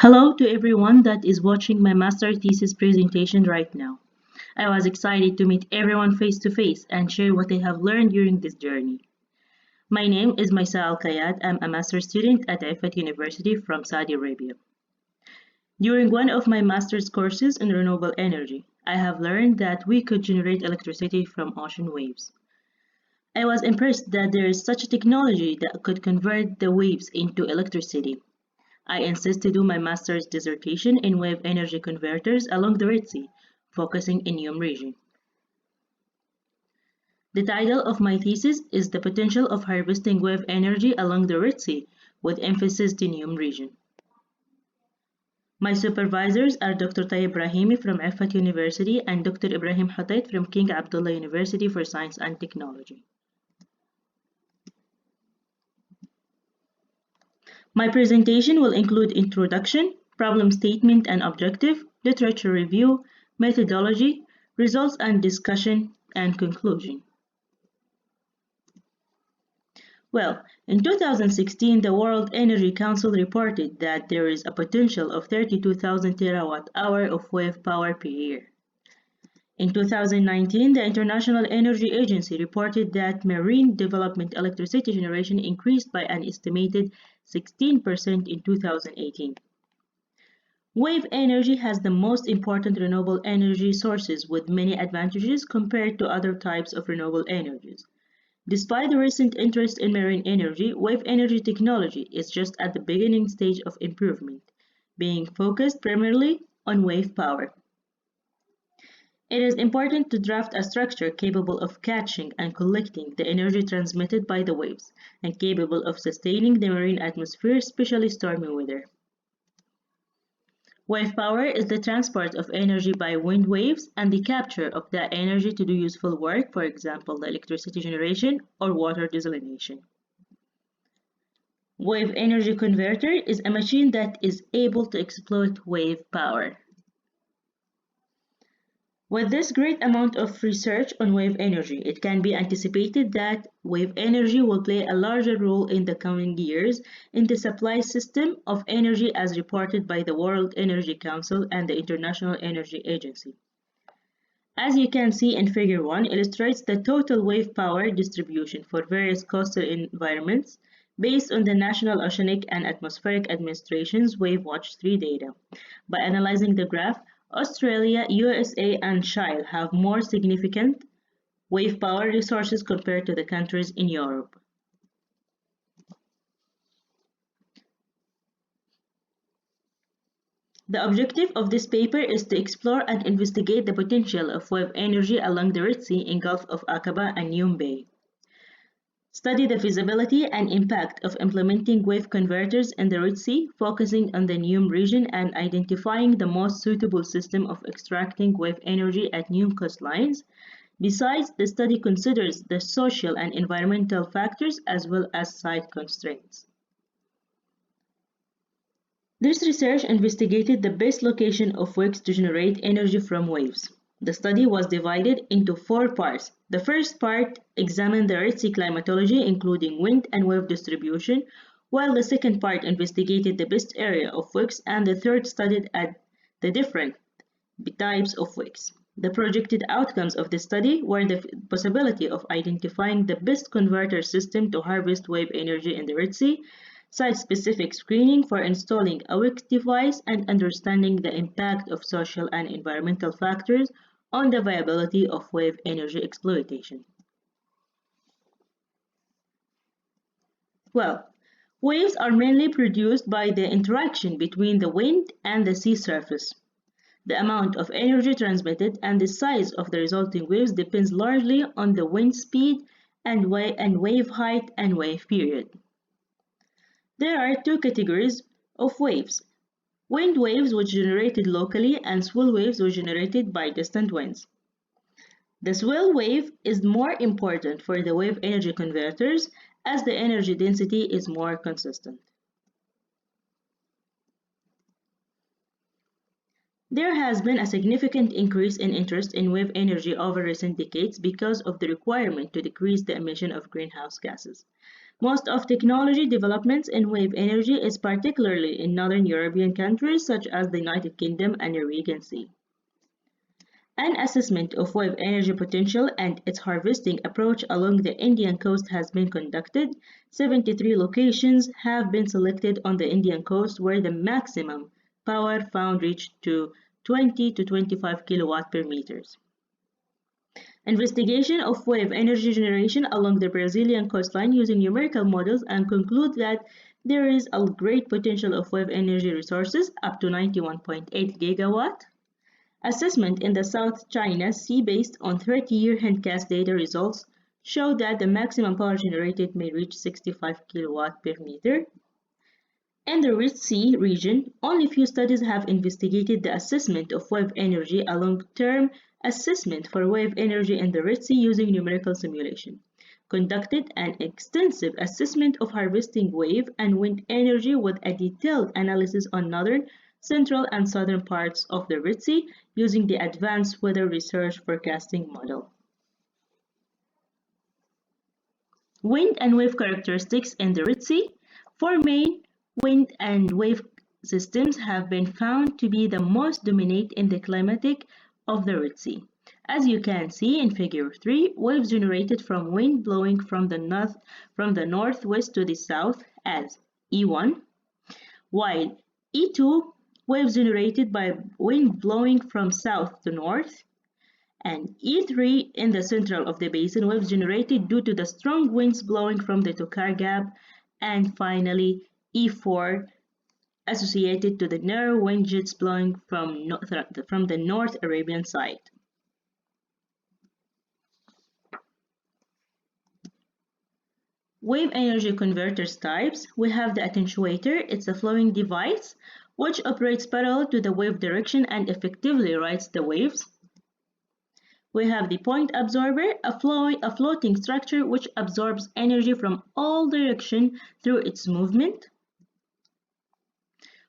Hello to everyone that is watching my master thesis presentation right now. I was excited to meet everyone face to face and share what I have learned during this journey. My name is Misaa Alkhayyat. I'm a master's student at Effat University from Saudi Arabia. During one of my master's courses in renewable energy, I have learned that we could generate electricity from ocean waves. I was impressed that there is such a technology that could convert the waves into electricity. I insist to do my master's dissertation in wave energy converters along the Red Sea, focusing in NEOM region. The title of my thesis is The Potential of Harvesting Wave Energy Along the Red Sea, with emphasis to NEOM region. My supervisors are Dr. Tayeb Brahimi from Effat University and Dr. Ibrahim Hoteit from King Abdullah University for Science and Technology. My presentation will include introduction, problem statement and objective, literature review, methodology, results and discussion, and conclusion. Well, in 2016, the World Energy Council reported that there is a potential of 32,000 terawatt-hour of wave power per year. In 2019, the International Energy Agency reported that marine development electricity generation increased by an estimated 16% in 2018. Wave energy has the most important renewable energy sources with many advantages compared to other types of renewable energies. Despite the recent interest in marine energy, wave energy technology is just at the beginning stage of improvement, being focused primarily on wave power. It is important to draft a structure capable of catching and collecting the energy transmitted by the waves and capable of sustaining the marine atmosphere, especially stormy weather. Wave power is the transport of energy by wind waves and the capture of that energy to do useful work, for example, the electricity generation or water desalination. Wave energy converter is a machine that is able to exploit wave power. With this great amount of research on wave energy, it can be anticipated that wave energy will play a larger role in the coming years in the supply system of energy as reported by the World Energy Council and the International Energy Agency. As you can see in Figure 1, illustrates the total wave power distribution for various coastal environments based on the National Oceanic and Atmospheric Administration's Wave Watch 3 data. By analyzing the graph, Australia, USA, and Chile have more significant wave power resources compared to the countries in Europe. The objective of this paper is to explore and investigate the potential of wave energy along the Red Sea in Gulf of Aqaba and Neom Bay. Study the feasibility and impact of implementing wave converters in the Red Sea, focusing on the Neom region and identifying the most suitable system of extracting wave energy at Neom coastlines. Besides, the study considers the social and environmental factors as well as site constraints. This research investigated the best location of WECs to generate energy from waves. The study was divided into 4 parts. The first part examined the Red Sea climatology, including wind and wave distribution, while the second part investigated the best area of WECs, and the third studied at the different types of WECs. The projected outcomes of the study were the possibility of identifying the best converter system to harvest wave energy in the Red Sea, site-specific screening for installing a WEC device, and understanding the impact of social and environmental factors on the viability of wave energy exploitation. Well, waves are mainly produced by the interaction between the wind and the sea surface. The amount of energy transmitted and the size of the resulting waves depends largely on the wind speed and wave height and wave period. There are 2 categories of waves: wind waves which generated locally and swell waves which generated by distant winds. The swell wave is more important for the wave energy converters as the energy density is more consistent. There has been a significant increase in interest in wave energy over recent decades because of the requirement to decrease the emission of greenhouse gases. Most of technology developments in wave energy is particularly in northern European countries such as the United Kingdom and Arabian Sea. An assessment of wave energy potential and its harvesting approach along the Indian coast has been conducted. 73 locations have been selected on the Indian coast where the maximum power found reached to 20 to 25 kilowatt per meters. Investigation of wave energy generation along the Brazilian coastline using numerical models and conclude that there is a great potential of wave energy resources up to 91.8 gigawatt. Assessment in the South China Sea based on 30-year handcast data results show that the maximum power generated may reach 65 kilowatt per meter. In the Red Sea region, only few studies have investigated the assessment of wave energy. A long-term assessment for wave energy in the Red Sea using numerical simulation conducted an extensive assessment of harvesting wave and wind energy with a detailed analysis on northern, central, and southern parts of the Red Sea using the Advanced Weather Research Forecasting Model. Wind and wave characteristics in the Red Sea. Four main wind and wave systems have been found to be the most dominant in the climatic of the Red Sea. As you can see in figure 3, waves generated from wind blowing from the northwest to the south as E1, while E2, waves generated by wind blowing from south to north, and E3 in the central of the basin, waves generated due to the strong winds blowing from the Tokar Gap, and finally E4 associated to the narrow wind jets blowing from the North Arabian side. Wave energy converters types. We have the attenuator. It's a flowing device which operates parallel to the wave direction and effectively rides the waves. We have the point absorber, a floating structure which absorbs energy from all directions through its movement.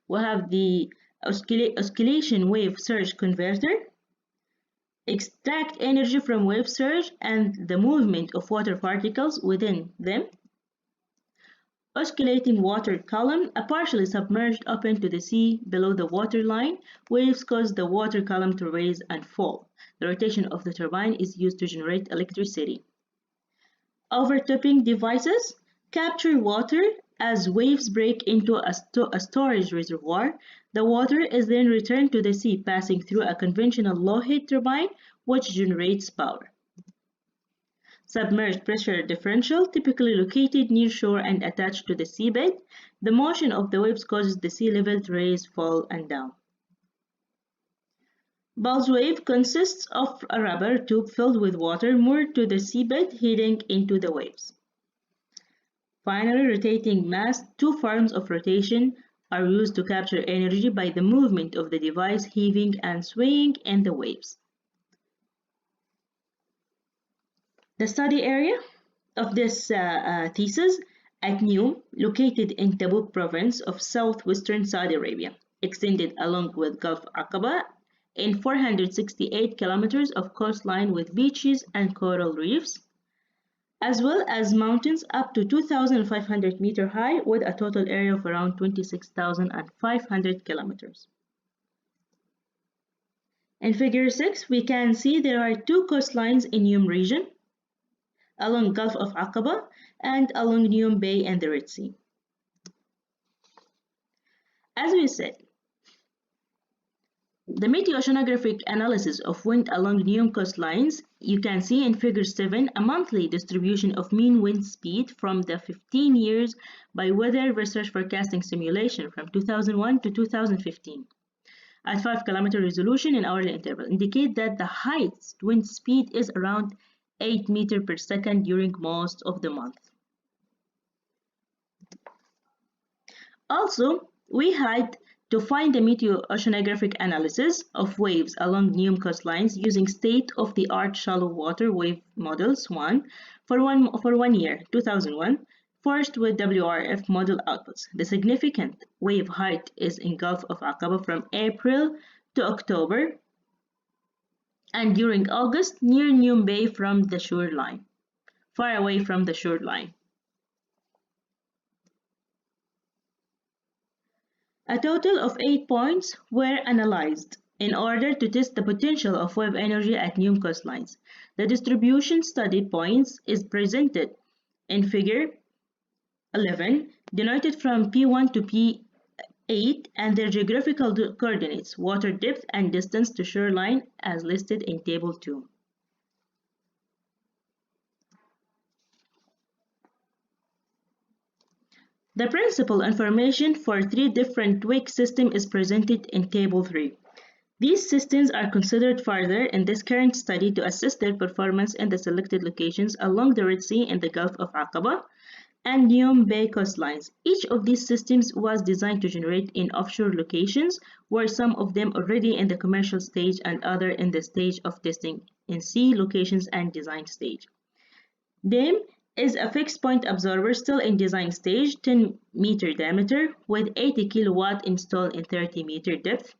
We have the oscillation wave surge converter, extract energy from wave surge and the movement of water particles within them. Oscillating water column, a partially submerged open to the sea below the water line. Waves cause the water column to rise and fall. The rotation of the turbine is used to generate electricity. Overtopping devices capture water as waves break into a storage reservoir. The water is then returned to the sea, passing through a conventional low-head turbine which generates power. Submerged pressure differential, typically located near shore and attached to the seabed. The motion of the waves causes the sea level to rise, fall, and down. Pulse wave consists of a rubber tube filled with water moored to the seabed heading into the waves. Finally, rotating mast. Two forms of rotation are used to capture energy by the movement of the device heaving and swaying in the waves. The study area of this thesis at NEOM, located in Tabuk province of southwestern Saudi Arabia, extended along with Gulf Aqaba in 468 kilometers of coastline with beaches and coral reefs, as well as mountains up to 2,500 meters high with a total area of around 26,500 kilometers. In figure 6, we can see there are two coastlines in NEOM region, along Gulf of Aqaba and along NEOM Bay and the Red Sea. As we said, the meteoceanographic analysis of wind along NEOM coastlines, you can see in figure 7 a monthly distribution of mean wind speed from the 15 years by weather research forecasting simulation from 2001 to 2015 at 5 kilometer resolution in hourly interval indicate that the highest wind speed is around 8 meters per second during most of the month. Also, we had to find the meteoceanographic analysis of waves along NEOM coastlines using state-of-the-art shallow water wave model SWAN for one year, 2001, first with WRF model outputs. The significant wave height is in Gulf of Aqaba from April to October, and during August near NEOM Bay from the shoreline, far away from the shoreline. A total of 8 points were analyzed in order to test the potential of wave energy at NEOM coastlines. The distribution study points is presented in Figure 11, denoted from P1 to P8 and their geographical coordinates, water depth and distance to shoreline as listed in Table 2. The principal information for 3 different WEC systems is presented in Table 3. These systems are considered further in this current study to assess their performance in the selected locations along the Red Sea and the Gulf of Aqaba and NEOM Bay coastlines. Each of these systems was designed to generate in offshore locations, where some of them already in the commercial stage and other in the stage of testing in sea locations and design stage. DAME is a fixed point absorber still in design stage, 10-meter diameter, with 80 kilowatt installed in 30-meter depth.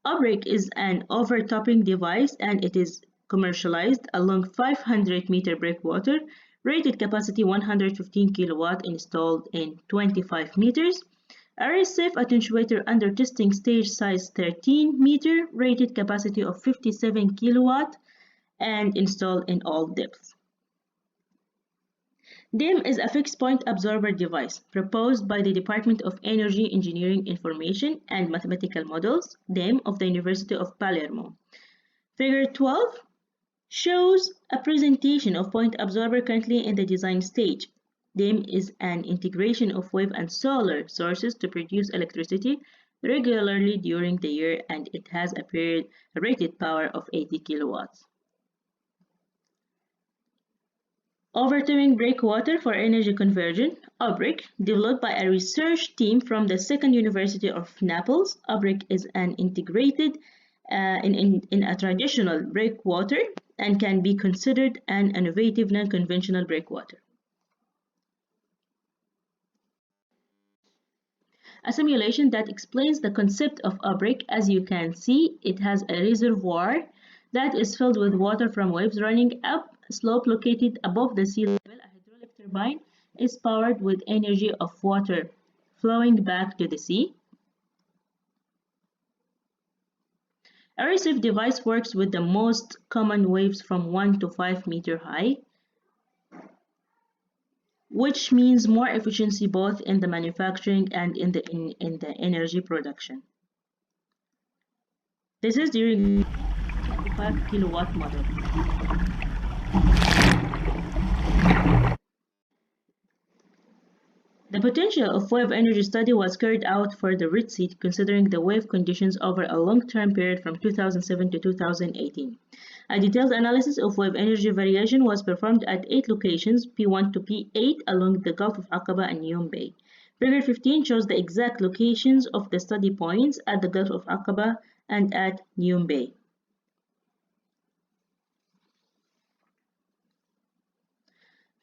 Obrick is an overtopping device and it is commercialized along 500-meter breakwater, rated capacity 115 kilowatt installed in 25 meters. A safe attenuator under testing stage size 13 meter, rated capacity of 57 kilowatt and installed in all depths. DAME is a fixed point absorber device proposed by the Department of Energy Engineering Information and Mathematical Models, DAME, of the University of Palermo. Figure 12 shows a presentation of point absorber currently in the design stage. DAME is an integration of wave and solar sources to produce electricity regularly during the year, and it has a rated power of 80 kilowatts. Overturning breakwater for energy conversion, OBRIC, developed by a research team from the Second University of Naples. OBRIC is an integrated in a traditional breakwater and can be considered an innovative non-conventional breakwater. A simulation that explains the concept of OBRIC. As you can see, it has a reservoir that is filled with water from waves running up a slope located above the sea level. A hydraulic turbine is powered with energy of water flowing back to the sea. A receive device works with the most common waves from 1 to 5 meter high, which means more efficiency both in the manufacturing and in the energy production. This is during the 25 kilowatt model. The potential of wave energy study was carried out for the Red Sea, considering the wave conditions over a long-term period from 2007 to 2018. A detailed analysis of wave energy variation was performed at 8 locations, P1 to P8, along the Gulf of Aqaba and NEOM Bay. Figure 15 shows the exact locations of the study points at the Gulf of Aqaba and at NEOM Bay.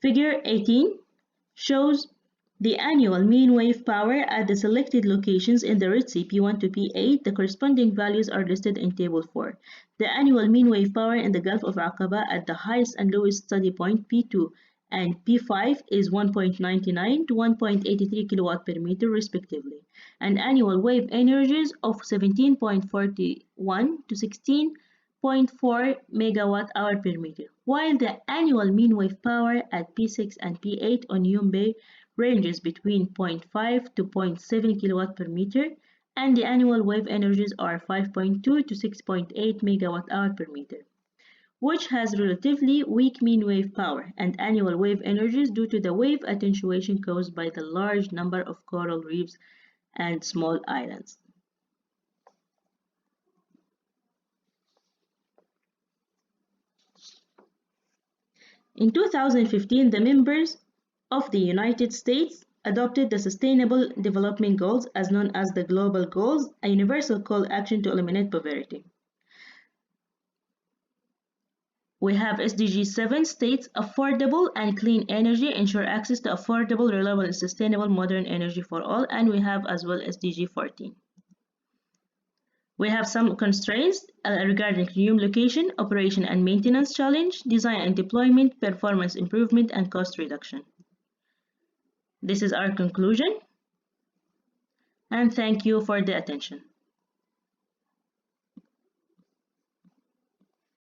Figure 18 shows the annual mean wave power at the selected locations in the Red Sea, P1 to P8. The corresponding values are listed in Table 4. The annual mean wave power in the Gulf of Aqaba at the highest and lowest study point, P2 and P5, is 1.99 to 1.83 kilowatt per meter respectively, and annual wave energies of 17.41 to 16.4 megawatt hour per meter, while the annual mean wave power at P6 and P8 on NEOM Bay ranges between 0.5 to 0.7 kilowatt per meter, and the annual wave energies are 5.2 to 6.8 megawatt hour per meter, which has relatively weak mean wave power and annual wave energies due to the wave attenuation caused by the large number of coral reefs and small islands. In 2015, the members of the United States adopted the Sustainable Development Goals, as known as the Global Goals, a universal call to action to eliminate poverty. We have SDG 7 states affordable and clean energy, ensure access to affordable, reliable, and sustainable modern energy for all, and we have as well SDG 14. We have some constraints regarding NEOM location, operation and maintenance challenge, design and deployment, performance improvement, and cost reduction. This is our conclusion. and thank you for the attention.